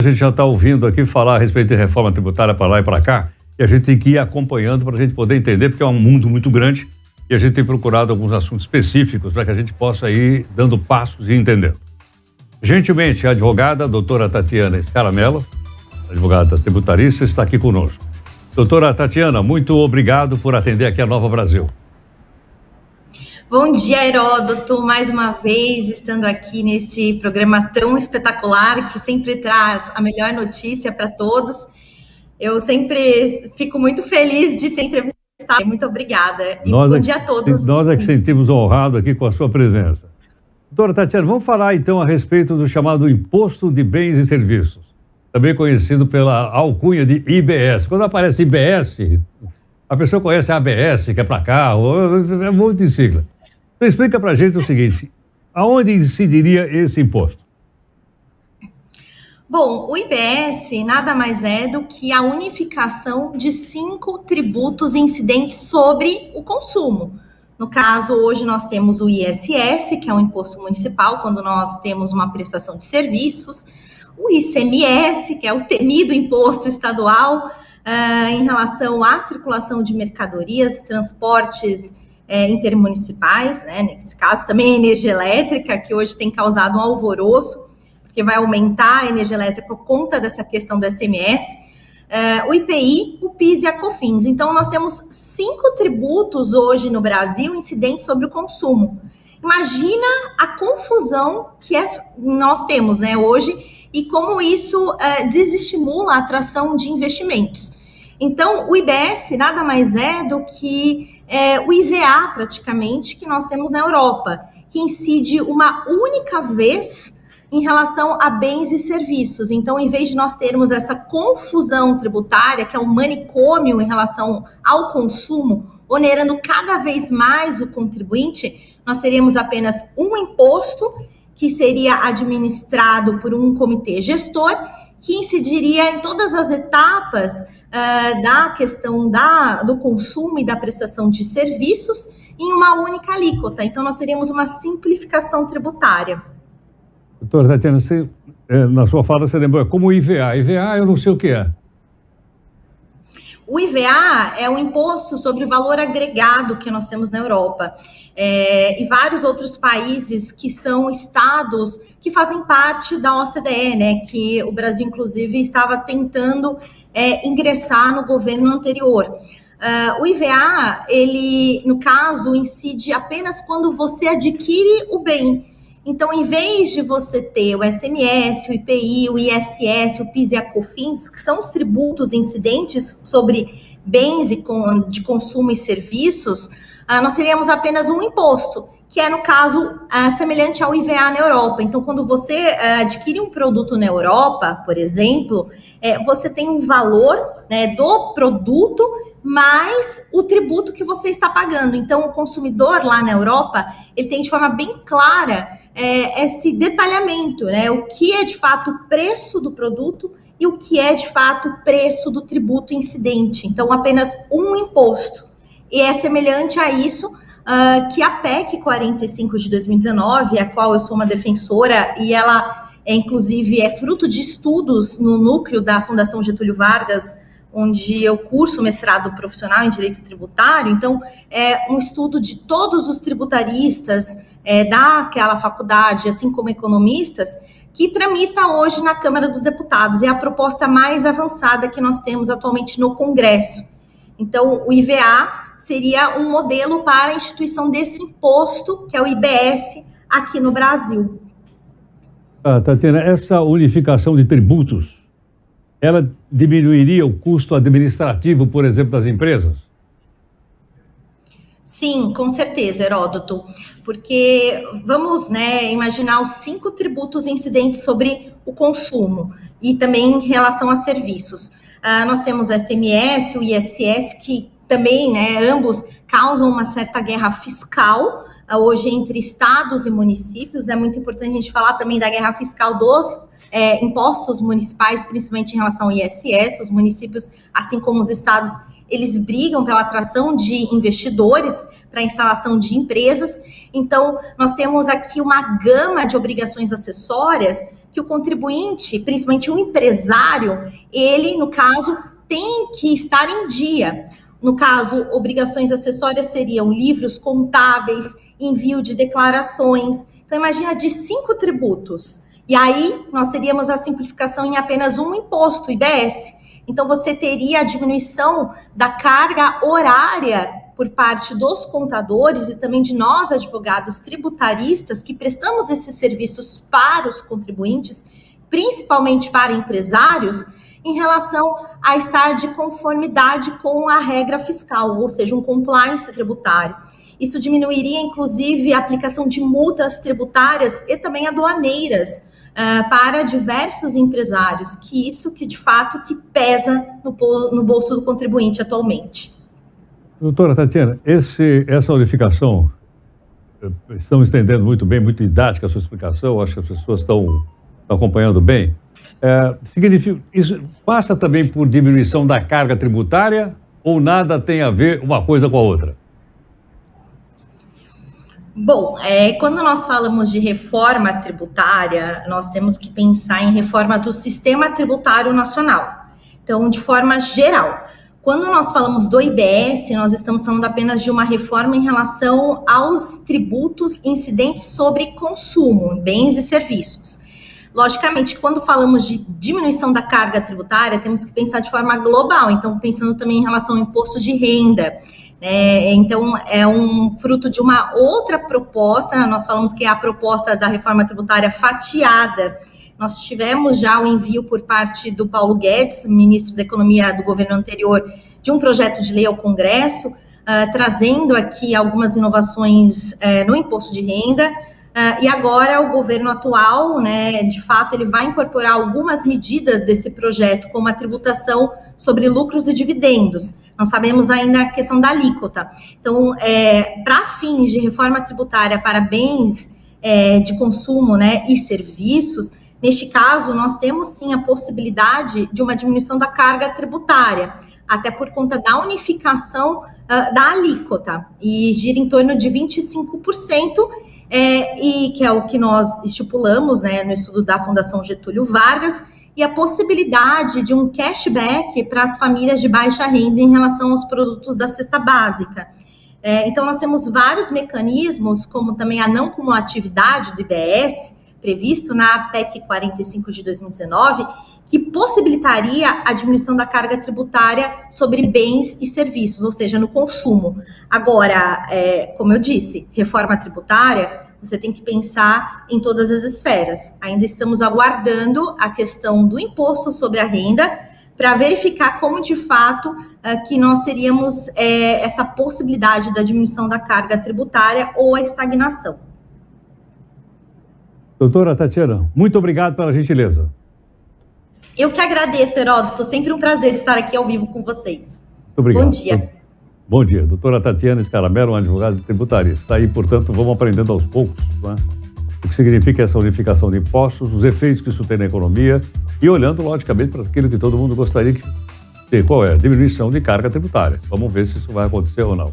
A gente já está ouvindo aqui falar a respeito de reforma tributária para lá e para cá, e a gente tem que ir acompanhando para a gente poder entender, porque é um mundo muito grande e a gente tem procurado alguns assuntos específicos para que a gente possa ir dando passos e entendendo. Gentilmente, a advogada, a doutora Tatiana Scaramella, advogada tributarista, está aqui conosco. Doutora Tatiana, muito obrigado por atender aqui a Nova Brasil. Bom dia, Heródoto, mais uma vez estando aqui nesse programa tão espetacular que sempre traz a melhor notícia para todos. Eu sempre fico muito feliz de ser entrevistada. Muito obrigada. E bom dia a todos. Nós é que sentimos honrados aqui com a sua presença. Doutora Tatiana, vamos falar então a respeito do chamado Imposto de Bens e Serviços, também conhecido pela alcunha de IBS. Quando aparece IBS, a pessoa conhece a ABS, que é para carro, é um monte de sigla. Então explica para a gente o seguinte, aonde incidiria esse imposto? Bom, o IBS nada mais é do que a unificação de 5 tributos incidentes sobre o consumo. No caso, hoje nós temos o ISS, que é um imposto municipal, quando nós temos uma prestação de serviços, o ICMS, que é o temido imposto estadual, em relação à circulação de mercadorias, transportes intermunicipais, né? Nesse caso também a energia elétrica, que hoje tem causado um alvoroço, porque vai aumentar a energia elétrica por conta dessa questão do ICMS, o IPI, o PIS e a COFINS. Então, nós temos 5 tributos hoje no Brasil incidentes sobre o consumo. Imagina a confusão que nós temos, né, hoje e como isso desestimula a atração de investimentos. Então, o IBS nada mais é do que o IVA, praticamente, que nós temos na Europa, que incide uma única vez em relação a bens e serviços. Então, em vez de nós termos essa confusão tributária, que é um manicômio em relação ao consumo, onerando cada vez mais o contribuinte, nós teríamos apenas um imposto que seria administrado por um comitê gestor, que incidiria em todas as etapas da questão do consumo e da prestação de serviços em uma única alíquota. Então, nós teríamos uma simplificação tributária. Doutora Tatiana, você, na sua fala você lembrou, como o IVA. IVA eu não sei o que é. O IVA é um imposto sobre o valor agregado que nós temos na Europa. E vários outros países que são estados que fazem parte da OCDE, né? Que o Brasil, inclusive, estava tentando ingressar no governo anterior. O IVA, ele, no caso, incide apenas quando você adquire o bem. Então, em vez de você ter o SMS, o IPI, o ISS, o PIS e a COFINS, que são os tributos incidentes sobre bens de consumo e serviços, nós teríamos apenas um imposto, que é, no caso, semelhante ao IVA na Europa. Então, quando você adquire um produto na Europa, por exemplo, você tem um valor, né, do produto mais o tributo que você está pagando. Então, o consumidor lá na Europa, ele tem de forma bem clara esse detalhamento, né? O que é de fato o preço do produto e o que é de fato o preço do tributo incidente. Então, apenas um imposto. E é semelhante a isso que a PEC 45 de 2019, a qual eu sou uma defensora, e ela, inclusive, é fruto de estudos no núcleo da Fundação Getúlio Vargas, onde eu curso mestrado profissional em Direito Tributário. Então, é um estudo de todos os tributaristas daquela faculdade, assim como economistas, que tramita hoje na Câmara dos Deputados. É a proposta mais avançada que nós temos atualmente no Congresso. Então, o IVA seria um modelo para a instituição desse imposto, que é o IBS, aqui no Brasil. Tatiana, essa unificação de tributos, ela diminuiria o custo administrativo, por exemplo, das empresas? Sim, com certeza, Heródoto, porque vamos, né, imaginar os 5 tributos incidentes sobre o consumo e também em relação a serviços. Nós temos o SMS, o ISS, que também, né, ambos causam uma certa guerra fiscal hoje entre estados e municípios. É muito importante a gente falar também da guerra fiscal dos impostos municipais, principalmente em relação ao ISS. Os municípios, assim como os estados, eles brigam pela atração de investidores para a instalação de empresas. Então, nós temos aqui uma gama de obrigações acessórias que o contribuinte, principalmente o empresário, ele, no caso, tem que estar em dia. No caso, obrigações acessórias seriam livros contábeis, envio de declarações. Então, imagina de 5 tributos. E aí, nós teríamos a simplificação em apenas um imposto, IBS. Então, você teria a diminuição da carga horária por parte dos contadores e também de nós, advogados tributaristas, que prestamos esses serviços para os contribuintes, principalmente para empresários, em relação a estar de conformidade com a regra fiscal, ou seja, um compliance tributário. Isso diminuiria, inclusive, a aplicação de multas tributárias e também aduaneiras para diversos empresários, que isso que, de fato, que pesa no bolso do contribuinte atualmente. Doutora Tatiana, essa unificação, estamos entendendo muito bem, muito didática a sua explicação, acho que as pessoas estão acompanhando bem. Significa, isso passa também por diminuição da carga tributária ou nada tem a ver uma coisa com a outra? Bom, quando nós falamos de reforma tributária, nós temos que pensar em reforma do sistema tributário nacional. Então, de forma geral, quando nós falamos do IBS, nós estamos falando apenas de uma reforma em relação aos tributos incidentes sobre consumo, bens e serviços. Logicamente, quando falamos de diminuição da carga tributária, temos que pensar de forma global, então pensando também em relação ao imposto de renda. Então, é um fruto de uma outra proposta, nós falamos que é a proposta da reforma tributária fatiada. Nós tivemos já o envio por parte do Paulo Guedes, ministro da Economia do governo anterior, de um projeto de lei ao Congresso, trazendo aqui algumas inovações no imposto de renda. E agora o governo atual, de fato, ele vai incorporar algumas medidas desse projeto, como a tributação sobre lucros e dividendos. Não sabemos ainda a questão da alíquota. Então, para fins de reforma tributária para bens de consumo, e serviços, neste caso, nós temos sim a possibilidade de uma diminuição da carga tributária, até por conta da unificação da alíquota, e gira em torno de 25%, e que é o que nós estipulamos no estudo da Fundação Getúlio Vargas, e a possibilidade de um cashback para as famílias de baixa renda em relação aos produtos da cesta básica. Então, nós temos vários mecanismos, como também a não cumulatividade do IBS, previsto na PEC 45 de 2019, que possibilitaria a diminuição da carga tributária sobre bens e serviços, ou seja, no consumo. Agora, como eu disse, reforma tributária, você tem que pensar em todas as esferas. Ainda estamos aguardando a questão do imposto sobre a renda para verificar como, de fato, que nós teríamos essa possibilidade da diminuição da carga tributária ou a estagnação. Doutora Tatiana, muito obrigado pela gentileza. Eu que agradeço, Heródoto. Sempre um prazer estar aqui ao vivo com vocês. Muito obrigado. Bom dia. Bom dia. Doutora Tatiana Scaramella, uma advogada tributarista. Está aí, portanto, vamos aprendendo aos poucos, o que significa essa unificação de impostos, os efeitos que isso tem na economia e olhando, logicamente, para aquilo que todo mundo gostaria que... Qual é? A diminuição de carga tributária. Vamos ver se isso vai acontecer ou não.